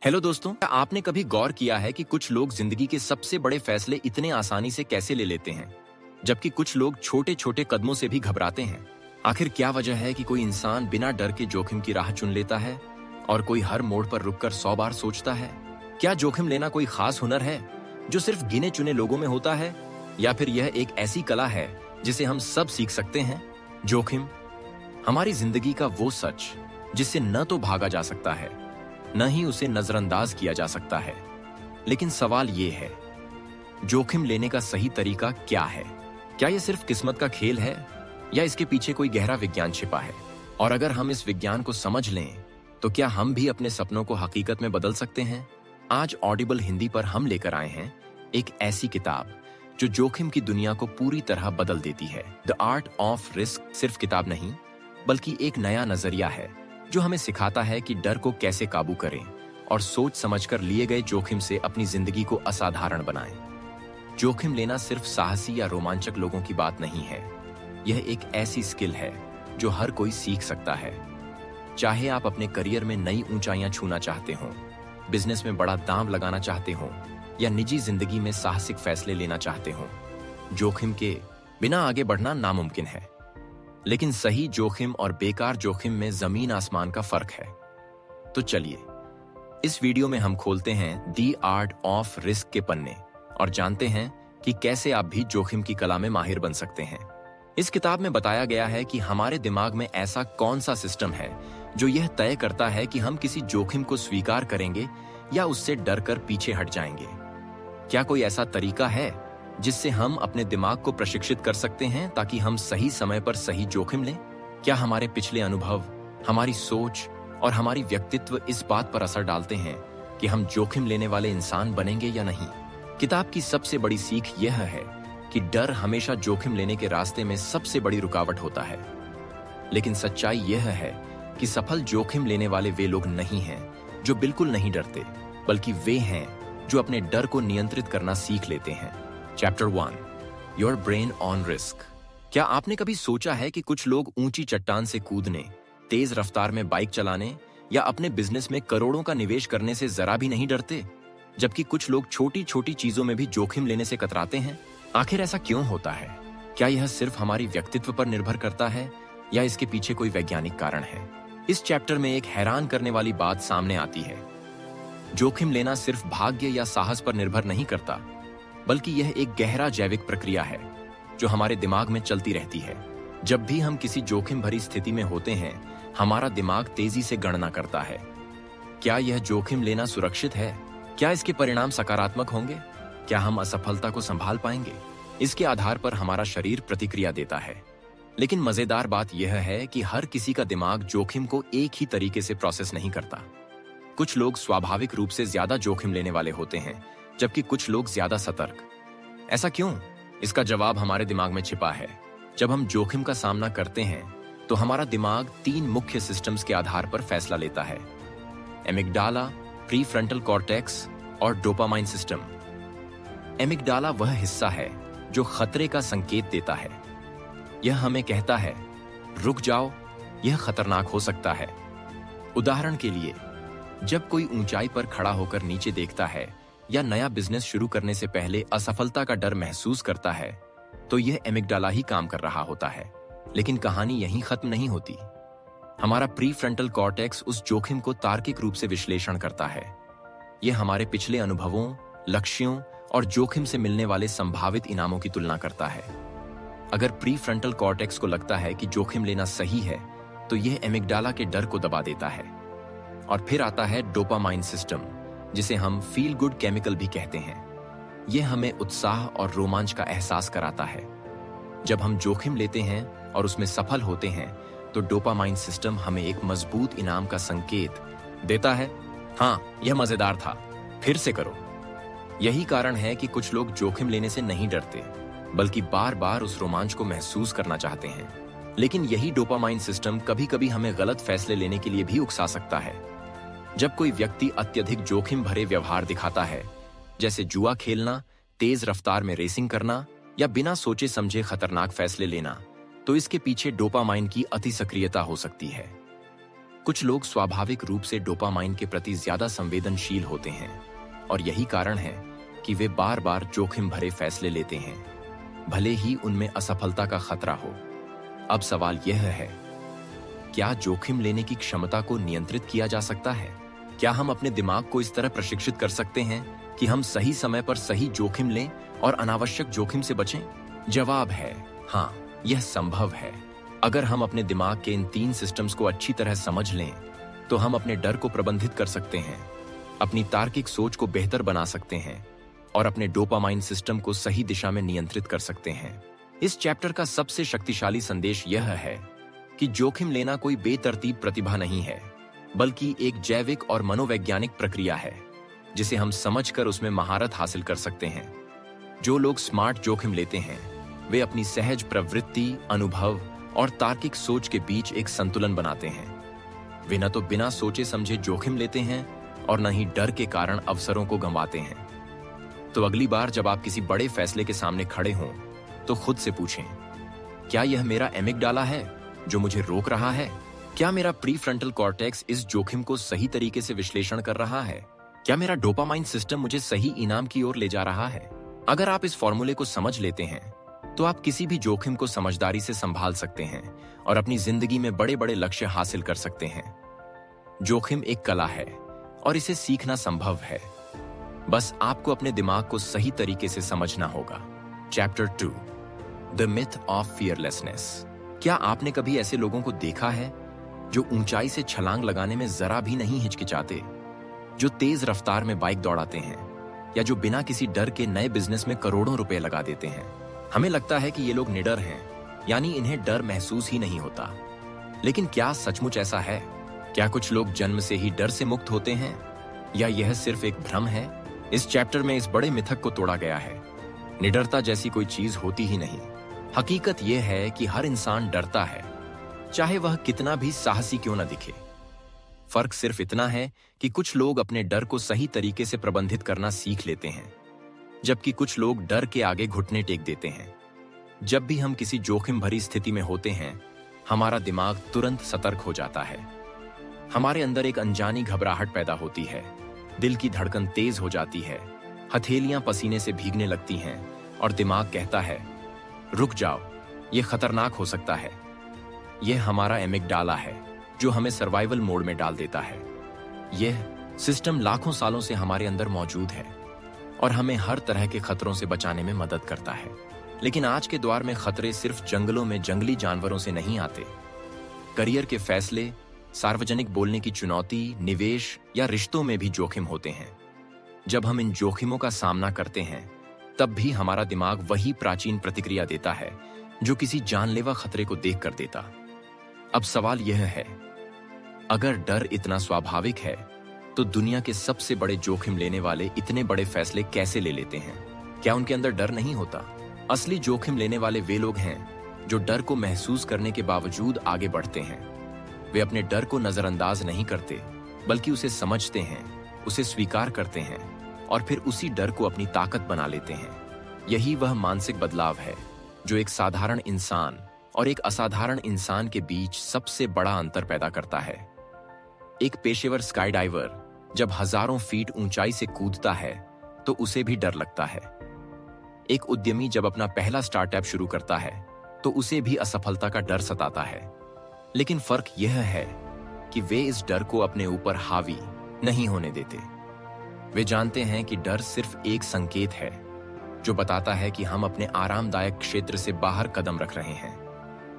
Hello दोस्तों, क्या आपने कभी गौर किया है कि कुछ लोग जिंदगी के सबसे बड़े फैसले इतने आसानी से कैसे ले लेते हैं, जबकि कुछ लोग छोटे छोटे कदमों से भी घबराते हैं। आखिर क्या वजह है कि कोई इंसान बिना डर के जोखिम की राह चुन लेता है और कोई हर मोड़ पर रुककर 100 बार सोचता है? क्या जोखिम लेना कोई खास हुनर है जो सिर्फ गिने चुने लोगों में होता है, या फिर यह एक ऐसी कला है जिसे हम सब सीख सकते हैं? जोखिम हमारी जिंदगी का वो सच जिससे न तो भागा जा सकता है, न ही उसे नजरअंदाज किया जा सकता है। लेकिन सवाल ये है, जोखिम लेने का सही तरीका क्या है? क्या यह सिर्फ किस्मत का खेल है या इसके पीछे कोई गहरा विज्ञान छिपा है? और अगर हम इस विज्ञान को समझ लें तो क्या हम भी अपने सपनों को हकीकत में बदल सकते हैं? आज ऑडिबल हिंदी पर हम लेकर आए हैं एक ऐसी किताब जो जोखिम की दुनिया को पूरी तरह बदल देती है। द आर्ट ऑफ रिस्क सिर्फ किताब नहीं, बल्कि एक नया नजरिया है जो हमें सिखाता है कि डर को कैसे काबू करें और सोच समझकर लिए गए जोखिम से अपनी जिंदगी को असाधारण बनाएं। जोखिम लेना सिर्फ साहसी या रोमांचक लोगों की बात नहीं है, यह एक ऐसी स्किल है जो हर कोई सीख सकता है। चाहे आप अपने करियर में नई ऊंचाइयां छूना चाहते हो, बिजनेस में बड़ा दांव लगाना चाहते हो, या निजी जिंदगी में साहसिक फैसले लेना चाहते हो, जोखिम के बिना आगे बढ़ना नामुमकिन है। लेकिन सही जोखिम और बेकार जोखिम में जमीन आसमान का फर्क है। तो चलिए, इस वीडियो में हम खोलते हैं दी आर्ट ऑफ रिस्क के पन्ने और जानते हैं कि कैसे आप भी जोखिम की कला में माहिर बन सकते हैं। इस किताब में बताया गया है कि हमारे दिमाग में ऐसा कौन सा सिस्टम है जो यह तय करता है कि हम किसी जोखिम को स्वीकार करेंगे या उससे डरकर पीछे हट जाएंगे। क्या कोई ऐसा तरीका है जिससे हम अपने दिमाग को प्रशिक्षित कर सकते हैं ताकि हम सही समय पर सही जोखिम लें? क्या हमारे पिछले अनुभव, हमारी सोच और हमारी व्यक्तित्व इस बात पर असर डालते हैं कि हम जोखिम लेने वाले इंसान बनेंगे या नहीं? किताब की सबसे बड़ी सीख यह है कि डर हमेशा जोखिम लेने के रास्ते में सबसे बड़ी रुकावट होता है। लेकिन सच्चाई यह है कि सफल जोखिम लेने वाले वे लोग नहीं हैं जो बिल्कुल नहीं डरते, बल्कि वे हैं जो अपने डर को नियंत्रित करना सीख लेते हैं। Chapter 1, your brain on risk. क्या आपने कभी सोचा है कि कुछ लोग ऊंची चट्टान से कूदने, तेज रफ्तार में बाइक चलाने या अपने बिजनेस में करोड़ों का निवेश करने से जरा भी नहीं डरते, जबकि कुछ लोग छोटी छोटी चीजों में भी जोखिम लेने से कतराते हैं? आखिर ऐसा क्यों होता है? क्या यह सिर्फ हमारी व्यक्तित्व पर निर्भर करता है या इसके पीछे कोई वैज्ञानिक कारण है? इस चैप्टर में एक हैरान करने वाली बात सामने आती है। जोखिम लेना सिर्फ भाग्य या साहस पर निर्भर नहीं करता, बल्कि यह एक गहरा जैविक प्रक्रिया है जो हमारे दिमाग में चलती रहती है। जब भी हम किसी जोखिम भरी स्थिति में होते हैं, हमारा दिमाग तेजी से गणना करता है। क्या यह जोखिम लेना सुरक्षित है? क्या इसके परिणाम सकारात्मक होंगे? क्या हम असफलता को संभाल पाएंगे? इसके आधार पर हमारा शरीर प्रतिक्रिया देता है। लेकिन मजेदार बात यह है कि हर किसी का दिमाग जोखिम को एक ही तरीके से प्रोसेस नहीं करता। कुछ लोग स्वाभाविक रूप से ज्यादा जोखिम लेने वाले होते हैं, जबकि कुछ लोग ज्यादा सतर्क। ऐसा क्यों? इसका जवाब हमारे दिमाग में छिपा है। जब हम जोखिम का सामना करते हैं तो हमारा दिमाग 3 मुख्य सिस्टम्स के आधार पर फैसला लेता है: एमिगडाला, प्रीफ्रंटल कॉर्टेक्स और डोपामाइन सिस्टम। एमिगडाला वह हिस्सा है जो खतरे का संकेत देता है। यह हमें कहता है, रुक जाओ, यह खतरनाक हो सकता है। उदाहरण के लिए, जब कोई ऊंचाई पर खड़ा होकर नीचे देखता है या नया बिजनेस शुरू करने से पहले असफलता का डर महसूस करता है, तो यह एमिगडाला ही काम कर रहा होता है। लेकिन कहानी यहीं खत्म नहीं होती। हमारा प्रीफ्रंटल कॉर्टेक्स उस जोखिम को तार्किक रूप से विश्लेषण करता है। यह हमारे पिछले अनुभवों, लक्ष्यों और जोखिम से मिलने वाले संभावित इनामों की तुलना करता है। अगर प्रीफ्रंटल कॉर्टेक्स को लगता है कि जोखिम लेना सही है, तो यह एमिगडाला के डर को दबा देता है। और फिर आता है डोपामाइन सिस्टम, जिसे हम फील गुड केमिकल भी कहते हैं। यह हमें उत्साह और रोमांच का एहसास कराता है। जब हम जोखिम लेते हैं और उसमें सफल होते हैं, तो डोपामाइन सिस्टम हमें एक मजबूत इनाम का संकेत देता है। हाँ, यह मजेदार था, फिर से करो। यही कारण है कि कुछ लोग जोखिम लेने से नहीं डरते, बल्कि बार बार उस रोमांच को महसूस करना चाहते हैं। लेकिन यही डोपामाइन सिस्टम कभी कभी हमें गलत फैसले लेने के लिए भी उकसा सकता है। जब कोई व्यक्ति अत्यधिक जोखिम भरे व्यवहार दिखाता है, जैसे जुआ खेलना, तेज रफ्तार में रेसिंग करना या बिना सोचे समझे खतरनाक फैसले लेना, तो इसके पीछे डोपामाइन की अति सक्रियता हो सकती है। कुछ लोग स्वाभाविक रूप से डोपामाइन के प्रति ज्यादा संवेदनशील होते हैं और यही कारण है कि वे बार बार जोखिम भरे फैसले लेते हैं, भले ही उनमें असफलता का खतरा हो। अब सवाल यह है, क्या जोखिम लेने की क्षमता को नियंत्रित किया जा सकता है? क्या हम अपने दिमाग को इस तरह प्रशिक्षित कर सकते हैं कि हम सही समय पर सही जोखिम लें और अनावश्यक जोखिम से बचें? जवाब है हाँ, यह संभव है। अगर हम अपने दिमाग के इन 3 सिस्टम्स को अच्छी तरह समझ लें, तो हम अपने डर को प्रबंधित कर सकते हैं, अपनी तार्किक सोच को बेहतर बना सकते हैं और अपने डोपामाइन सिस्टम को सही दिशा में नियंत्रित कर सकते हैं। इस चैप्टर का सबसे शक्तिशाली संदेश यह है कि जोखिम लेना कोई बेतरतीब प्रतिभा नहीं है, बल्कि एक जैविक और मनोवैज्ञानिक प्रक्रिया है जिसे हम समझकर उसमें महारत हासिल कर सकते हैं। जो लोग स्मार्ट जोखिम लेते हैं, वे अपनी सहज प्रवृत्ति, अनुभव और तार्किक सोच के बीच एक संतुलन बनाते हैं। वे न तो बिना सोचे समझे जोखिम लेते हैं और न ही डर के कारण अवसरों को गंवाते हैं। तो अगली बार जब आप किसी बड़े फैसले के सामने खड़े हों, तो खुद से पूछें, क्या यह मेरा एमिगडाला है जो मुझे रोक रहा है? क्या मेरा प्रीफ्रंटल कॉर्टेक्स इस जोखिम को सही तरीके से विश्लेषण कर रहा है? क्या मेरा डोपामाइन सिस्टम मुझे सही इनाम की ओर ले जा रहा है? अगर आप इस फॉर्मूले को समझ लेते हैं, तो आप किसी भी जोखिम को समझदारी से संभाल सकते हैं और अपनी जिंदगी में बड़े बड़े लक्ष्य हासिल कर सकते हैं। जोखिम एक कला है और इसे सीखना संभव है। बस आपको अपने दिमाग को सही तरीके से समझना होगा। Chapter 2, the myth of fearlessness. क्या आपने कभी ऐसे लोगों को देखा है जो ऊंचाई से छलांग लगाने में जरा भी नहीं हिचकिचाते, जो तेज रफ्तार में बाइक दौड़ाते हैं या जो बिना किसी डर के नए बिजनेस में करोड़ों रुपए लगा देते हैं? हमें लगता है कि ये लोग निडर हैं, यानी इन्हें डर महसूस ही नहीं होता। लेकिन क्या सचमुच ऐसा है? क्या कुछ लोग जन्म से ही डर से मुक्त होते हैं, या यह सिर्फ एक भ्रम है? इस चैप्टर में इस बड़े मिथक को तोड़ा गया है। निडरता जैसी कोई चीज होती ही नहीं। हकीकत यह है कि हर इंसान डरता है, चाहे वह कितना भी साहसी क्यों न दिखे। फर्क सिर्फ इतना है कि कुछ लोग अपने डर को सही तरीके से प्रबंधित करना सीख लेते हैं, जबकि कुछ लोग डर के आगे घुटने टेक देते हैं। जब भी हम किसी जोखिम भरी स्थिति में होते हैं, हमारा दिमाग तुरंत सतर्क हो जाता है। हमारे अंदर एक अनजानी घबराहट पैदा होती है, दिल की धड़कन तेज हो जाती है, हथेलियां पसीने से भीगने लगती हैं और दिमाग कहता है, रुक जाओ, यह खतरनाक हो सकता है। यह हमारा एमिगडाला है जो हमें सर्वाइवल मोड में डाल देता है। यह सिस्टम लाखों सालों से हमारे अंदर मौजूद है और हमें हर तरह के खतरों से बचाने में मदद करता है। लेकिन आज के दौर में खतरे सिर्फ जंगलों में जंगली जानवरों से नहीं आते। करियर के फैसले, सार्वजनिक बोलने की चुनौती, निवेश या रिश्तों में भी जोखिम होते हैं। जब हम इन जोखिमों का सामना करते हैं, तब भी हमारा दिमाग वही प्राचीन प्रतिक्रिया देता है जो किसी जानलेवा खतरे को देखकर देता। अब सवाल यह है, अगर डर इतना स्वाभाविक है, तो दुनिया के सबसे बड़े जोखिम लेने वाले इतने बड़े फैसले कैसे ले लेते हैं? क्या उनके अंदर डर नहीं होता? असली जोखिम लेने वाले वे लोग हैं जो डर को महसूस करने के बावजूद आगे बढ़ते हैं। वे अपने डर को नजरअंदाज नहीं करते, बल्कि उसे समझते हैं, उसे स्वीकार करते हैं और फिर उसी डर को अपनी ताकत बना लेते हैं। यही वह मानसिक बदलाव है जो एक साधारण इंसान और एक असाधारण इंसान के बीच सबसे बड़ा अंतर पैदा करता है। एक पेशेवर स्काईडाइवर जब हजारों फीट ऊंचाई से कूदता है, तो उसे भी डर लगता है। एक उद्यमी जब अपना पहला स्टार्टअप शुरू करता है, तो उसे भी असफलता का डर सताता है। लेकिन फर्क यह है कि वे इस डर को अपने ऊपर हावी नहीं होने देते। वे जानते हैं कि डर सिर्फ एक संकेत है जो बताता है कि हम अपने आरामदायक क्षेत्र से बाहर कदम रख रहे हैं,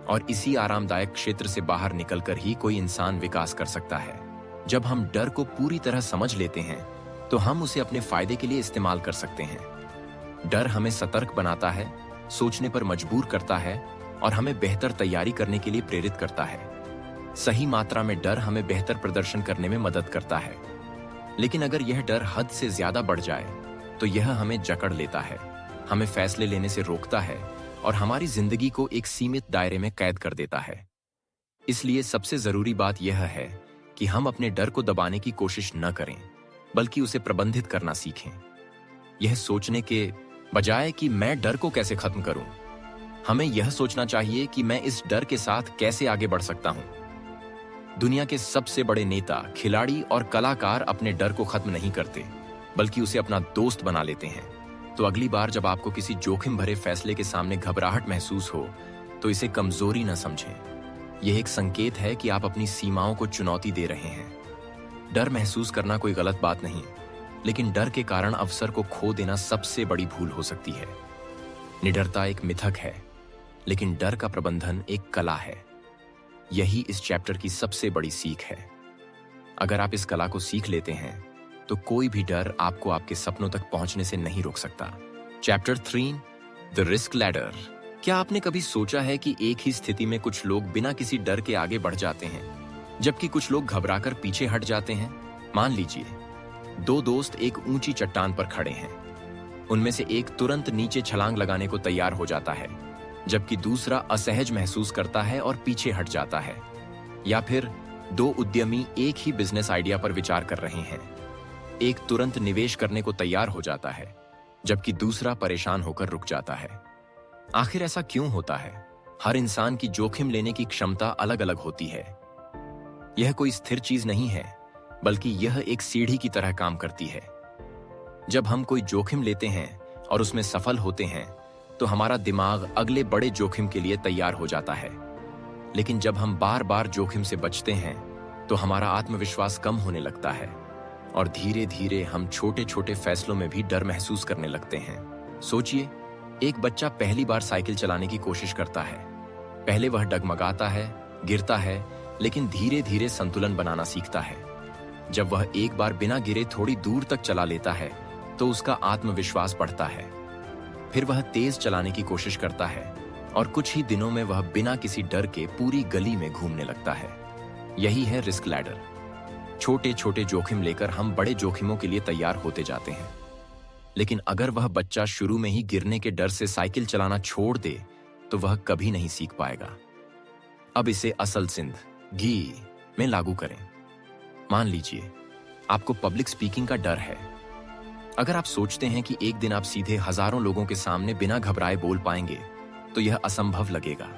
और इसी आरामदायक क्षेत्र से बाहर निकलकर ही कोई इंसान विकास कर सकता है। जब हम डर को पूरी तरह समझ लेते हैं, तो हम उसे अपने फायदे के लिए इस्तेमाल कर सकते हैं। डर हमें सतर्क बनाता है, सोचने पर मजबूर करता है और हमें बेहतर तैयारी करने के लिए प्रेरित करता है। सही मात्रा में डर हमें बेहतर प्रदर्शन करने में मदद करता है। लेकिन अगर यह डर हद से ज्यादा बढ़ जाए, तो यह हमें जकड़ लेता है, हमें फैसले लेने से रोकता है और हमारी जिंदगी को एक सीमित दायरे में कैद कर देता है। इसलिए सबसे जरूरी बात यह है कि हम अपने डर को दबाने की कोशिश न करें, बल्कि उसे प्रबंधित करना सीखें। यह सोचने के बजाय कि मैं डर को कैसे खत्म करूं, हमें यह सोचना चाहिए कि मैं इस डर के साथ कैसे आगे बढ़ सकता हूं। दुनिया के सबसे बड़े नेता, खिलाड़ी और कलाकार अपने डर को खत्म नहीं करते, बल्कि उसे अपना दोस्त बना लेते हैं। तो अगली बार जब आपको किसी जोखिम भरे फैसले के सामने घबराहट महसूस हो, तो इसे कमजोरी न समझें। यह एक संकेत है कि आप अपनी सीमाओं को चुनौती दे रहे हैं। डर महसूस करना कोई गलत बात नहीं, लेकिन डर के कारण अवसर को खो देना सबसे बड़ी भूल हो सकती है। निडरता एक मिथक है, लेकिन डर का प्रबंधन एक कला है। यही इस चैप्टर की सबसे बड़ी सीख है। अगर आप इस कला को सीख लेते हैं, तो कोई भी डर आपको आपके सपनों तक पहुंचने से नहीं रोक सकता। Chapter 3, the risk ladder. क्या आपने कभी सोचा है कि एक ही स्थिति में कुछ लोग बिना किसी डर के आगे बढ़ जाते हैं, जबकि कुछ लोग घबराकर पीछे हट जाते हैं? मान लीजिए, दो दोस्त एक ऊंची चट्टान पर खड़े हैं। उनमें से एक तुरंत नीचे छलांग लगाने को तैयार हो जाता है, जबकि दूसरा असहज महसूस करता है और पीछे हट जाता है। या फिर दो उद्यमी एक ही बिजनेस आइडिया पर विचार कर रहे हैं। एक तुरंत निवेश करने को तैयार हो जाता है, जबकि दूसरा परेशान होकर रुक जाता है। आखिर ऐसा क्यों होता है? हर इंसान की जोखिम लेने की क्षमता अलग अलग होती है। यह कोई स्थिर चीज नहीं है, बल्कि यह एक सीढ़ी की तरह काम करती है। जब हम कोई जोखिम लेते हैं और उसमें सफल होते हैं, तो हमारा दिमाग अगले बड़े जोखिम के लिए तैयार हो जाता है। लेकिन जब हम बार बार जोखिम से बचते हैं, तो हमारा आत्मविश्वास कम होने लगता है और धीरे धीरे हम छोटे छोटे फैसलों में भी डर महसूस करने लगते हैं। सोचिए, एक बच्चा पहली बार साइकिल चलाने की कोशिश करता है। पहले वह डगमगाता है, गिरता है, लेकिन धीरे धीरे संतुलन बनाना सीखता है। जब वह एक बार बिना गिरे थोड़ी दूर तक चला लेता है, तो उसका आत्मविश्वास बढ़ता है। फिर वह तेज चलाने की कोशिश करता है और कुछ ही दिनों में वह बिना किसी डर के पूरी गली में घूमने लगता है। यही है रिस्क लैडर। छोटे छोटे जोखिम लेकर हम बड़े जोखिमों के लिए तैयार होते जाते हैं। लेकिन अगर वह बच्चा शुरू में ही गिरने के डर से साइकिल चलाना छोड़ दे, तो वह कभी नहीं सीख पाएगा। अब इसे असल जिंदगी में लागू करें। मान लीजिए, आपको पब्लिक स्पीकिंग का डर है। अगर आप सोचते हैं कि एक दिन आप सीधे हजारों लोगों के सामने बिना घबराए बोल पाएंगे, तो यह असंभव लगेगा।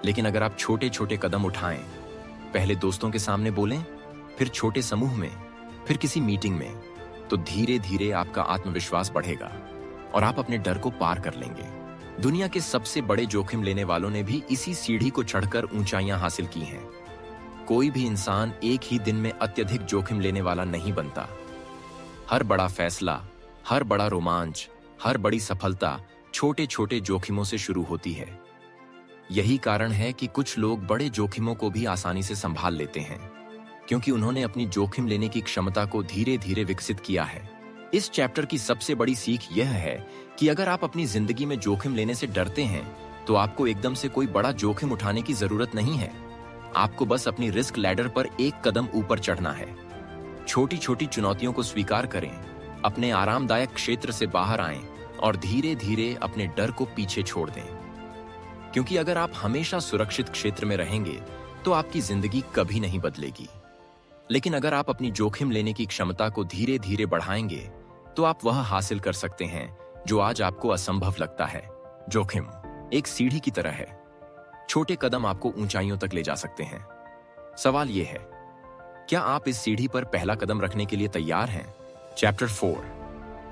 लेकिन अगर आप छोटे छोटे कदम उठाएं, पहले दोस्तों के सामने बोलें, फिर छोटे समूह में, फिर किसी मीटिंग में, तो धीरे धीरे आपका आत्मविश्वास बढ़ेगा और आप अपने डर को पार कर लेंगे। दुनिया के सबसे बड़े जोखिम लेने वालों ने भी इसी सीढ़ी को चढ़कर ऊंचाइयां हासिल की हैं। कोई भी इंसान एक ही दिन में अत्यधिक जोखिम लेने वाला नहीं बनता। हर बड़ा फैसला, हर बड़ा रोमांच, हर बड़ी सफलता छोटे छोटे जोखिमों से शुरू होती है। यही कारण है कि कुछ लोग बड़े जोखिमों को भी आसानी से संभाल लेते हैं, क्योंकि उन्होंने अपनी जोखिम लेने की क्षमता को धीरे धीरे विकसित किया है। इस चैप्टर की सबसे बड़ी सीख यह है कि अगर आप अपनी जिंदगी में जोखिम लेने से डरते हैं, तो आपको एकदम से कोई बड़ा जोखिम उठाने की जरूरत नहीं है। आपको बस अपनी रिस्क लैडर पर एक कदम ऊपर चढ़ना है। छोटी छोटी चुनौतियों को स्वीकार करें, अपने आरामदायक क्षेत्र से बाहर आएं और धीरे धीरे अपने डर को पीछे छोड़ दें। क्योंकि अगर आप हमेशा सुरक्षित क्षेत्र में रहेंगे, तो आपकी जिंदगी कभी नहीं बदलेगी। लेकिन अगर आप अपनी जोखिम लेने की क्षमता को धीरे धीरे बढ़ाएंगे, तो आप वह हासिल कर सकते हैं जो आज आपको असंभव लगता है। जोखिम एक सीढ़ी की तरह है। छोटे कदम आपको ऊंचाइयों तक ले जा सकते हैं। सवाल यह है, क्या आप इस सीढ़ी पर पहला कदम रखने के लिए तैयार हैं? Chapter 4,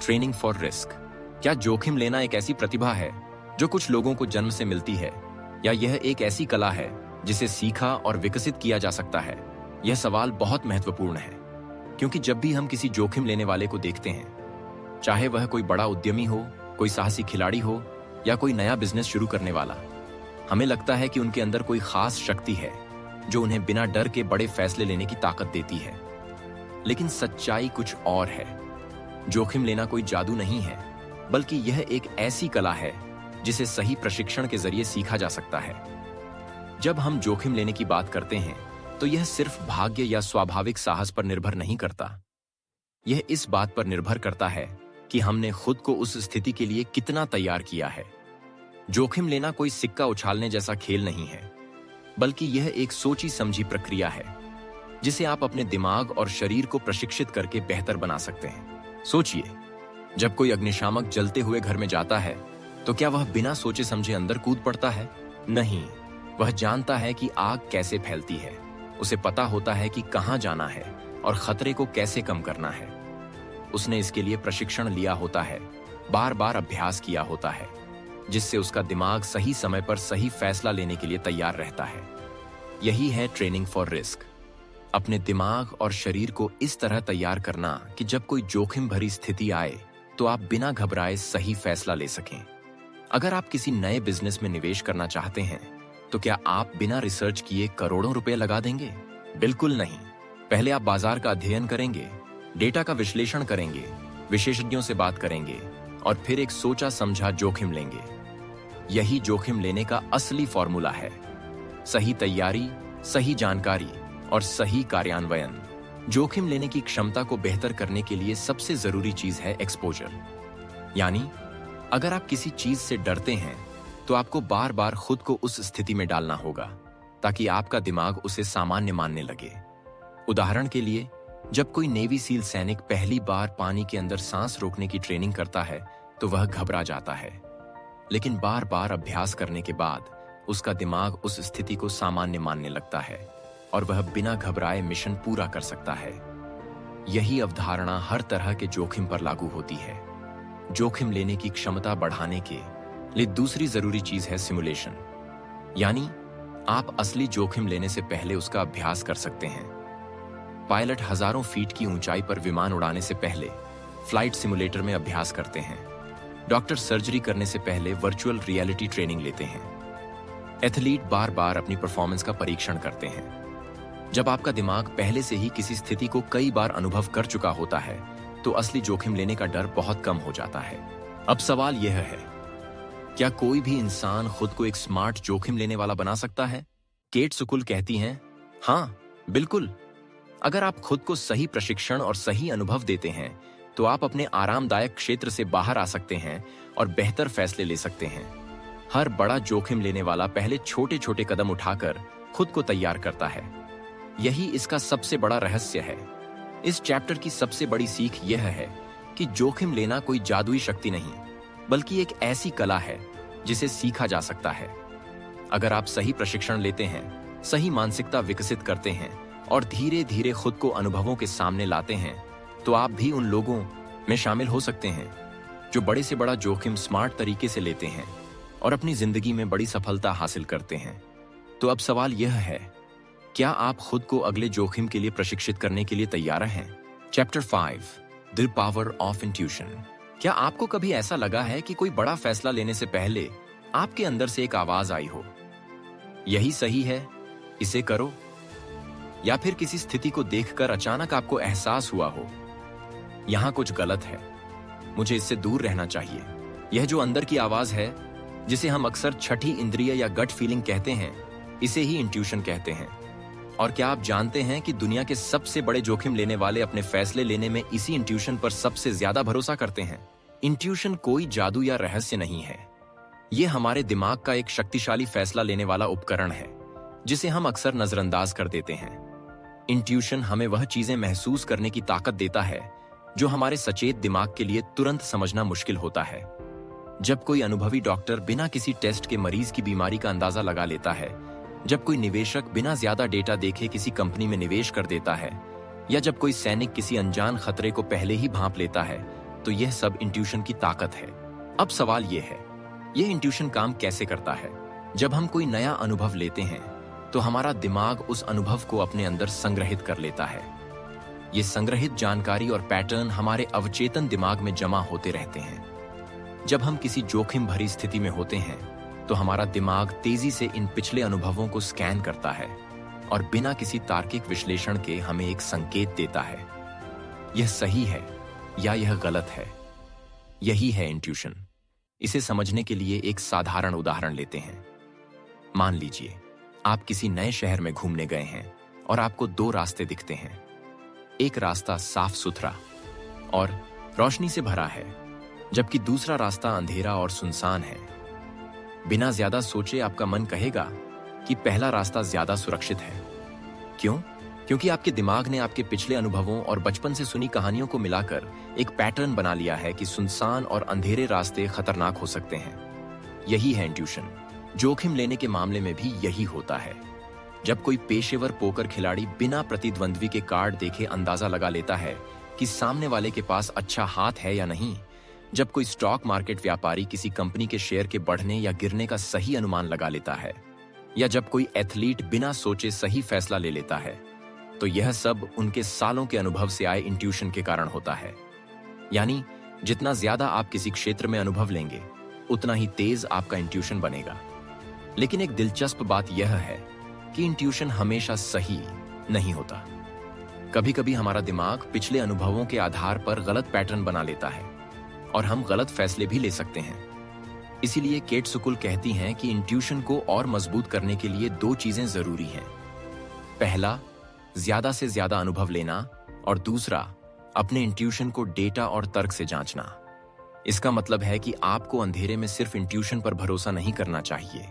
training for risk. क्या जोखिम लेना एक ऐसी प्रतिभा है जो कुछ लोगों को जन्म से मिलती है, या यह एक ऐसी कला है जिसे सीखा और विकसित किया जा सकता है? यह सवाल बहुत महत्वपूर्ण है, क्योंकि जब भी हम किसी जोखिम लेने वाले को देखते हैं, चाहे वह कोई बड़ा उद्यमी हो, कोई साहसी खिलाड़ी हो, या कोई नया बिजनेस शुरू करने वाला, हमें लगता है कि उनके अंदर कोई खास शक्ति है जो उन्हें बिना डर के बड़े फैसले लेने की ताकत देती है। लेकिन सच्चाई कुछ और है। जोखिम लेना कोई जादू नहीं है, बल्कि यह एक ऐसी कला है जिसे सही प्रशिक्षण के जरिए सीखा जा सकता है। जब हम जोखिम लेने की बात करते हैं, तो यह सिर्फ भाग्य या स्वाभाविक साहस पर निर्भर नहीं करता। यह इस बात पर निर्भर करता है कि हमने खुद को उस स्थिति के लिए कितना तैयार किया है। जोखिम लेना कोई सिक्का उछालने जैसा खेल नहीं है, बल्कि यह एक सोची समझी प्रक्रिया है जिसे आप अपने दिमाग और शरीर को प्रशिक्षित करके बेहतर बना सकते हैं। सोचिए, जब कोई अग्निशामक जलते हुए घर में जाता है, तो क्या वह बिना सोचे समझे अंदर कूद पड़ता है? नहीं, वह जानता है कि आग कैसे फैलती है, उसे पता होता है कि कहां जाना है और खतरे को कैसे कम करना है। उसने इसके लिए प्रशिक्षण लिया होता है, बार बार अभ्यास किया होता है, जिससे उसका दिमाग सही समय पर सही फैसला लेने के लिए तैयार रहता है। यही है ट्रेनिंग फॉर रिस्क। अपने दिमाग और शरीर को इस तरह तैयार करना कि जब कोई जोखिम भरी स्थिति आए तो आप बिना घबराए सही फैसला ले सकें। अगर आप किसी नए बिजनेस में निवेश करना चाहते हैं तो क्या आप बिना रिसर्च किए करोड़ों रुपए लगा देंगे? बिल्कुल नहीं। पहले आप बाजार का अध्ययन करेंगे, डेटा का विश्लेषण करेंगे, विशेषज्ञों से बात करेंगे और फिर एक सोचा समझा जोखिम लेंगे। यही जोखिम लेने का असली फॉर्मूला है। सही तैयारी, सही जानकारी और सही कार्यान्वयन। जोखिम लेने की क्षमता को बेहतर करने के लिए सबसे जरूरी चीज है एक्सपोजर। यानी अगर आप किसी चीज से डरते हैं तो आपको बार बार खुद को उस स्थिति में डालना होगा ताकि आपका दिमाग उसे सामान्य मानने लगे। उदाहरण के लिए, जब कोई नेवी सील सैनिक पहली बार पानी के अंदर सांस रोकने की ट्रेनिंग करता है तो वह घबरा जाता है, लेकिन बार बार अभ्यास करने के बाद उसका दिमाग उस स्थिति को सामान्य मानने लगता है और वह बिना घबराए मिशन पूरा कर सकता है। यही अवधारणा हर तरह के जोखिम पर लागू होती है। जोखिम लेने की क्षमता बढ़ाने के लिए दूसरी जरूरी चीज है सिमुलेशन। यानी आप असली जोखिम लेने से पहले उसका अभ्यास कर सकते हैं। पायलट हजारों फीट की ऊंचाई पर विमान उड़ाने से पहले फ्लाइट सिमुलेटर में अभ्यास करते हैं। डॉक्टर सर्जरी करने से पहले वर्चुअल रियलिटी ट्रेनिंग लेते हैं। एथलीट बार बार अपनी परफॉर्मेंस का परीक्षण करते हैं। जब आपका दिमाग पहले से ही किसी स्थिति को कई बार अनुभव कर चुका होता है तो असली जोखिम लेने का डर बहुत कम हो जाता है। अब सवाल यह है, क्या कोई भी इंसान खुद को एक स्मार्ट जोखिम लेने वाला बना सकता है? केट सुकुल कहती हैं, हाँ, बिल्कुल। अगर आप खुद को सही प्रशिक्षण और सही अनुभव देते हैं तो आप अपने आरामदायक क्षेत्र से बाहर आ सकते हैं और बेहतर फैसले ले सकते हैं। हर बड़ा जोखिम लेने वाला पहले छोटे छोटे कदम उठाकर खुद को तैयार करता है। यही इसका सबसे बड़ा रहस्य है। इस चैप्टर की सबसे बड़ी सीख यह है कि जोखिम लेना कोई जादुई शक्ति नहीं, बल्कि एक ऐसी कला है जिसे सीखा जा सकता है। अगर आप सही प्रशिक्षण लेते हैं, सही मानसिकता विकसित करते हैं और धीरे धीरे खुद को अनुभवों के सामने लाते हैं तो आप भी उन लोगों में शामिल हो सकते हैं जो बड़े से बड़ा जोखिम स्मार्ट तरीके से लेते हैं और अपनी जिंदगी में बड़ी सफलता हासिल करते हैं। तो अब सवाल यह है, क्या आप खुद को अगले जोखिम के लिए प्रशिक्षित करने के लिए तैयार हैं? Chapter 5, the power of intuition. क्या आपको कभी ऐसा लगा है कि कोई बड़ा फैसला लेने से पहले आपके अंदर से एक आवाज आई हो, यही सही है, इसे करो? या फिर किसी स्थिति को देखकर अचानक आपको एहसास हुआ हो, यहां कुछ गलत है, मुझे इससे दूर रहना चाहिए? यह जो अंदर की आवाज है, जिसे हम अक्सर छठी इंद्रिय या गट फीलिंग कहते हैं, इसे ही इंट्यूशन कहते हैं। और क्या आप जानते हैं कि दुनिया के सबसे बड़े जोखिम लेने वाले अपने फैसले लेने में इसी इंट्यूशन पर सबसे ज्यादा भरोसा करते हैं? इंट्यूशन कोई जादू या रहस्य नहीं है। यह हमारे दिमाग का एक शक्तिशाली फैसला लेने वाला उपकरण है जिसे हम अक्सर नजरअंदाज कर देते हैं। इंट्यूशन हमें वह चीजें महसूस करने की ताकत देता है जो हमारे सचेत दिमाग के लिए तुरंत समझना मुश्किल होता है। जब कोई अनुभवी डॉक्टर बिना किसी टेस्ट के मरीज की बीमारी का अंदाजा लगा लेता है, जब कोई निवेशक बिना ज्यादा डेटा देखे किसी कंपनी में निवेश कर देता है, या जब कोई सैनिक किसी अनजान खतरे को पहले ही भांप लेता है, तो यह सब इंट्यूशन की ताकत है। अब सवाल यह है, यह इंट्यूशन काम कैसे करता है? जब हम कोई नया अनुभव लेते हैं तो हमारा दिमाग उस अनुभव को अपने अंदर संग्रहित कर लेता है। ये संग्रहित जानकारी और पैटर्न हमारे अवचेतन दिमाग में जमा होते रहते हैं। जब हम किसी जोखिम भरी स्थिति में होते हैं तो हमारा दिमाग तेजी से इन पिछले अनुभवों को स्कैन करता है और बिना किसी तार्किक विश्लेषण के हमें एक संकेत देता है, यह सही है या यह गलत है। यही है इंट्यूशन। इसे समझने के लिए एक साधारण उदाहरण लेते हैं। मान लीजिए आप किसी नए शहर में घूमने गए हैं और आपको 2 रास्ते दिखते हैं। एक रास्ता साफ सुथरा और रोशनी से भरा है, जबकि दूसरा रास्ता अंधेरा और सुनसान है। बिना ज्यादा सोचे आपका मन कहेगा कि पहला रास्ता ज्यादा सुरक्षित है। क्यों? क्योंकि आपके दिमाग ने आपके पिछले अनुभवों और बचपन से सुनी कहानियों को मिलाकर एक पैटर्न बना लिया है कि सुनसान और अंधेरे रास्ते खतरनाक हो सकते हैं। यही है इंट्यूशन। जोखिम लेने के मामले में भी यही होता है। जब कोई पेशेवर पोकर खिलाड़ी बिना प्रतिद्वंद्वी के कार्ड देखे अंदाजा लगा लेता है कि सामने वाले के पास अच्छा हाथ है या नहीं, जब कोई स्टॉक मार्केट व्यापारी किसी कंपनी के शेयर के बढ़ने या गिरने का सही अनुमान लगा लेता है, या जब कोई एथलीट बिना सोचे सही फैसला ले लेता है, तो यह सब उनके सालों के अनुभव से आए इंट्यूशन के कारण होता है। यानी जितना ज्यादा आप किसी क्षेत्र में अनुभव लेंगे, उतना ही तेज आपका इंट्यूशन बनेगा। लेकिन एक दिलचस्प बात यह है कि इंट्यूशन हमेशा सही नहीं होता। कभी कभी हमारा दिमाग पिछले अनुभवों के आधार पर गलत पैटर्न बना लेता है और हम गलत फैसले भी ले सकते हैं। इसीलिए केट सुकुल कहती हैं कि इंट्यूशन को और मजबूत करने के लिए 2 चीजें जरूरी हैं। पहला, ज्यादा से ज्यादा अनुभव लेना, और दूसरा, अपने इंट्यूशन को डेटा और तर्क से जांचना। इसका मतलब है कि आपको अंधेरे में सिर्फ इंट्यूशन पर भरोसा नहीं करना चाहिए,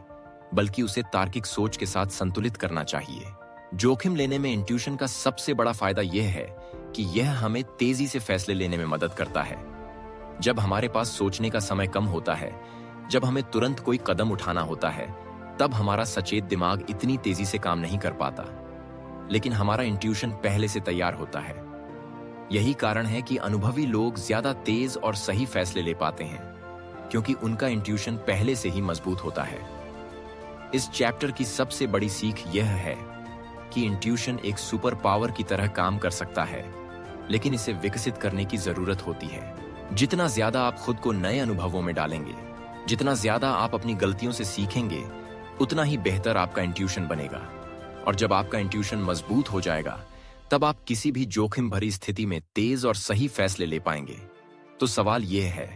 बल्कि उसे तार्किक सोच के साथ संतुलित करना चाहिए। जोखिम लेने में इंट्यूशन का सबसे बड़ा फायदा यह है कि यह हमें तेजी से फैसले लेने में मदद करता है। जब हमारे पास सोचने का समय कम होता है, जब हमें तुरंत कोई कदम उठाना होता है, तब हमारा सचेत दिमाग इतनी तेजी से काम नहीं कर पाता, लेकिन हमारा इंट्यूशन पहले से तैयार होता है। यही कारण है कि अनुभवी लोग ज्यादा तेज और सही फैसले ले पाते हैं, क्योंकि उनका इंट्यूशन पहले से ही मजबूत होता है। इस चैप्टर की सबसे बड़ी सीख यह है कि इंट्यूशन एक सुपर पावर की तरह काम कर सकता है, लेकिन इसे विकसित करने की जरूरत होती है। जितना ज्यादा आप खुद को नए अनुभवों में डालेंगे, जितना ज्यादा आप अपनी गलतियों से सीखेंगे, उतना ही बेहतर आपका इंट्यूशन बनेगा। और जब आपका इंट्यूशन मजबूत हो जाएगा, तब आप किसी भी जोखिम भरी स्थिति में तेज और सही फैसले ले पाएंगे। तो सवाल यह है,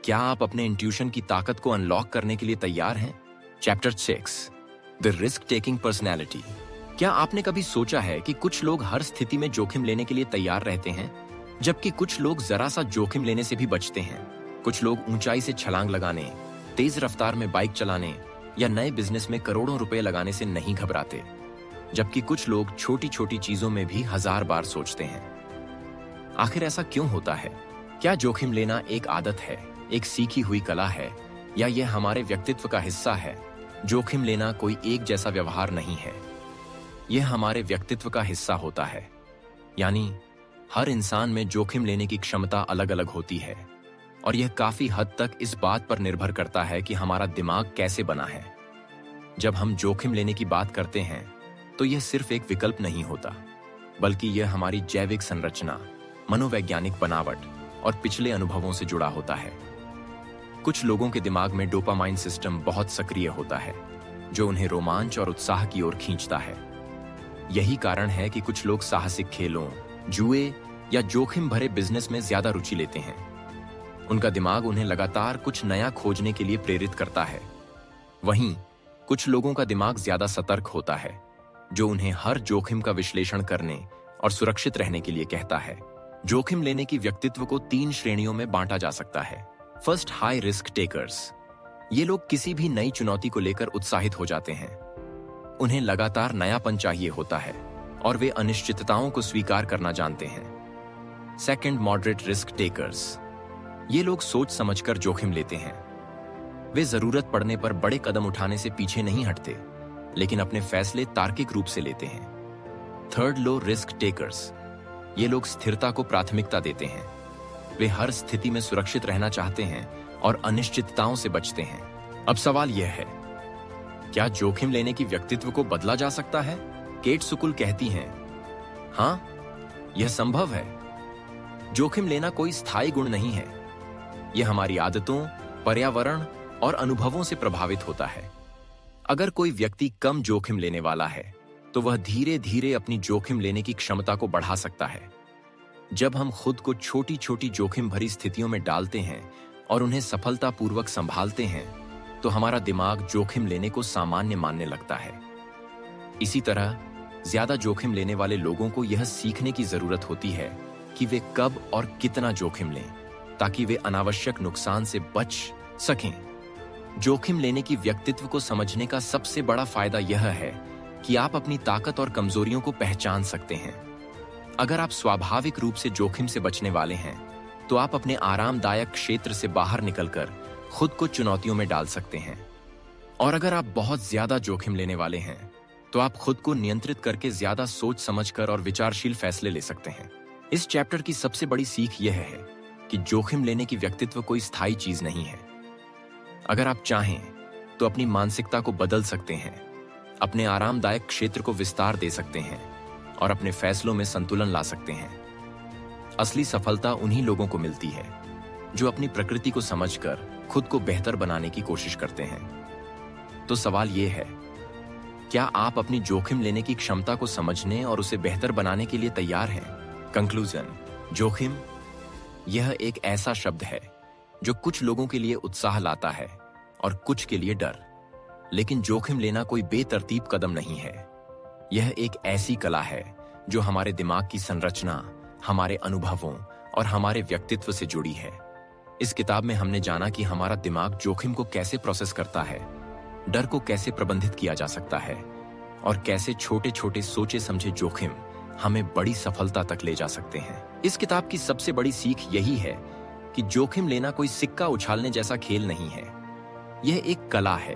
क्या आप अपने इंट्यूशन की ताकत को अनलॉक करने के लिए तैयार हैं? Chapter 6, the risk taking personality. क्या आपने कभी सोचा है कि कुछ लोग हर स्थिति में जोखिम लेने के लिए तैयार रहते हैं, जबकि कुछ लोग जरा सा जोखिम लेने से भी बचते हैं? कुछ लोग ऊंचाई से छलांग लगाने, तेज रफ्तार में बाइक चलाने या नए बिजनेस में करोड़ों रुपए लगाने से नहीं घबराते, जबकि कुछ लोग छोटी छोटी चीजों में भी 1000 बार सोचते हैं। आखिर ऐसा क्यों होता है? क्या जोखिम लेना एक आदत है, एक सीखी हुई कला है, या यह हमारे व्यक्तित्व का हिस्सा है? जोखिम लेना कोई एक जैसा व्यवहार नहीं है, यह हमारे व्यक्तित्व का हिस्सा होता है। यानी हर इंसान में जोखिम लेने की क्षमता अलग अलग होती है, और यह काफी हद तक इस बात पर निर्भर करता है कि हमारा दिमाग कैसे बना है। जब हम जोखिम लेने की बात करते हैं, तो यह सिर्फ एक विकल्प नहीं होता, बल्कि यह हमारी जैविक संरचना, मनोवैज्ञानिक बनावट और पिछले अनुभवों से जुड़ा होता है। कुछ लोगों के दिमाग में डोपामाइन सिस्टम बहुत सक्रिय होता है, जो उन्हें रोमांच और उत्साह की ओर खींचता है। यही कारण है कि कुछ लोग साहसिक खेलों, जुए या जोखिम भरे बिजनेस में ज्यादा रुचि लेते हैं। उनका दिमाग उन्हें लगातार कुछ नया खोजने के लिए प्रेरित करता है। वहीं कुछ लोगों का दिमाग ज्यादा सतर्क होता है, जो उन्हें हर जोखिम का विश्लेषण करने और सुरक्षित रहने के लिए कहता है। जोखिम लेने की व्यक्तित्व को 3 श्रेणियों में बांटा जा सकता है। First, high risk takers. ये लोग किसी भी नई चुनौती को लेकर उत्साहित हो जाते हैं। उन्हें लगातार नयापन चाहिए होता है और वे अनिश्चितताओं को स्वीकार करना जानते हैं। Second, moderate risk takers. ये लोग सोच समझकर जोखिम लेते हैं। वे जरूरत पड़ने पर बड़े कदम उठाने से पीछे नहीं हटते, लेकिन अपने फैसले तार्किक रूप से लेते हैं। Third, low risk takers. ये लोग स्थिरता को प्राथमिकता देते हैं। वे हर स्थिति में सुरक्षित रहना चाहते हैं और अनिश्चितताओं से बचते हैं। अब सवाल यह है, क्या जोखिम लेने की व्यक्तित्व को बदला जा सकता है? केट सुकुल कहती हैं, हां, यह संभव है। जोखिम लेना कोई स्थायी गुण नहीं है। यह हमारी आदतों, पर्यावरण और अनुभवों से प्रभावित होता है। अगर कोई व्यक्ति कम जोखिम लेने वाला है, तो वह धीरे धीरे अपनी जोखिम लेने की क्षमता को बढ़ा सकता है। जब हम खुद को छोटी छोटी जोखिम भरी स्थितियों में डालते हैं और उन्हें सफलतापूर्वक संभालते हैं, तो हमारा दिमाग जोखिम लेने को सामान्य मानने लगता है। इसी तरह ज्यादा जोखिम लेने वाले लोगों को यह सीखने की जरूरत होती है कि वे कब और कितना जोखिम लें, ताकि वे अनावश्यक नुकसान से बच सकें। जोखिम लेने की व्यक्तित्व को समझने का सबसे बड़ा फायदा यह है कि आप अपनी ताकत और कमजोरियों को पहचान सकते हैं। अगर आप स्वाभाविक रूप से जोखिम से बचने वाले हैं, तो आप अपने आरामदायक क्षेत्र से बाहर निकलकर खुद को चुनौतियों में डाल सकते हैं। और अगर आप बहुत ज्यादा जोखिम लेने वाले हैं, तो आप खुद को नियंत्रित करके ज्यादा सोच समझकर और विचारशील फैसले ले सकते हैं। इस चैप्टर की सबसे बड़ी सीख यह है कि जोखिम लेने की व्यक्तित्व कोई स्थायी चीज नहीं है। अगर आप चाहें तो अपनी मानसिकता को बदल सकते हैं, अपने आरामदायक क्षेत्र को विस्तार दे सकते हैं और अपने फैसलों में संतुलन ला सकते हैं। असली सफलता उन्हीं लोगों को मिलती है जो अपनी प्रकृति को समझकर खुद को बेहतर बनाने की कोशिश करते हैं। तो सवाल यह है, क्या आप अपनी जोखिम लेने की क्षमता को समझने और उसे बेहतर बनाने के लिए तैयार हैं? कंक्लूजन, जोखिम यह एक ऐसा शब्द है जो कुछ लोगों के लिए उत्साह लाता है और कुछ के लिए डर। लेकिन जोखिम लेना कोई बेतरतीब कदम नहीं है। यह एक ऐसी कला है जो हमारे दिमाग की संरचना, हमारे अनुभवों और हमारे व्यक्तित्व से जुड़ी है। इस किताब में हमने जाना कि हमारा दिमाग जोखिम को कैसे प्रोसेस करता है, डर को कैसे प्रबंधित किया जा सकता है और कैसे छोटे छोटे सोचे समझे जोखिम हमें बड़ी सफलता तक ले जा सकते हैं। इस किताब की सबसे बड़ी सीख यही है कि जोखिम लेना कोई सिक्का उछालने जैसा खेल नहीं है। यह एक कला है।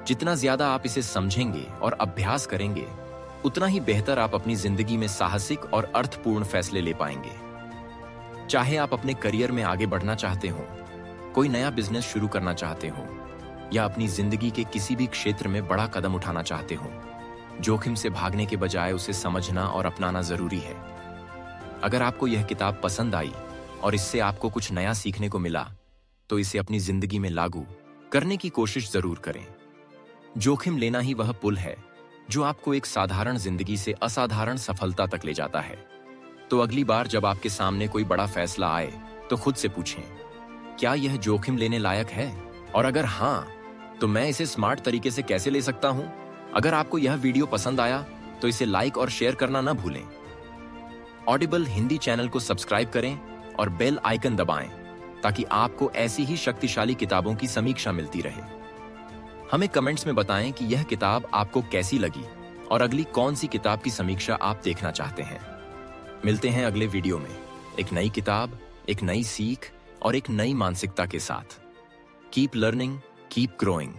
जितना ज्यादा आप इसे समझेंगे और अभ्यास करेंगे, उतना ही बेहतर आप अपनी जिंदगी में साहसिक और अर्थपूर्ण फैसले ले पाएंगे। चाहे आप अपने करियर में आगे बढ़ना चाहते हो, कोई नया बिजनेस शुरू करना चाहते हो या अपनी जिंदगी के किसी भी क्षेत्र में बड़ा कदम उठाना चाहते हो, जोखिम से भागने के बजाय उसे समझना और अपनाना जरूरी है। अगर आपको यह किताब पसंद आई और इससे आपको कुछ नया सीखने को मिला, तो इसे अपनी जिंदगी में लागू करने की कोशिश जरूर करें। जोखिम लेना ही वह पुल है जो आपको एक साधारण जिंदगी से असाधारण सफलता तक ले जाता है। तो अगली बार जब आपके सामने कोई बड़ा फैसला आए, तो खुद से पूछें, क्या यह जोखिम लेने लायक है? और अगर हाँ, तो मैं इसे स्मार्ट तरीके से कैसे ले सकता हूं? अगर आपको यह वीडियो पसंद आया तो इसे लाइक और शेयर करना न भूलें। ऑडिबल हिंदी चैनल को सब्सक्राइब करें और बेल आइकन दबाएं ताकि आपको ऐसी ही शक्तिशाली किताबों की समीक्षा मिलती रहे। हमें कमेंट्स में बताएं कि यह किताब आपको कैसी लगी और अगली कौन सी किताब की समीक्षा आप देखना चाहते हैं। मिलते हैं अगले वीडियो में एक नई किताब, एक नई सीख और एक नई मानसिकता के साथ। Keep learning, keep growing.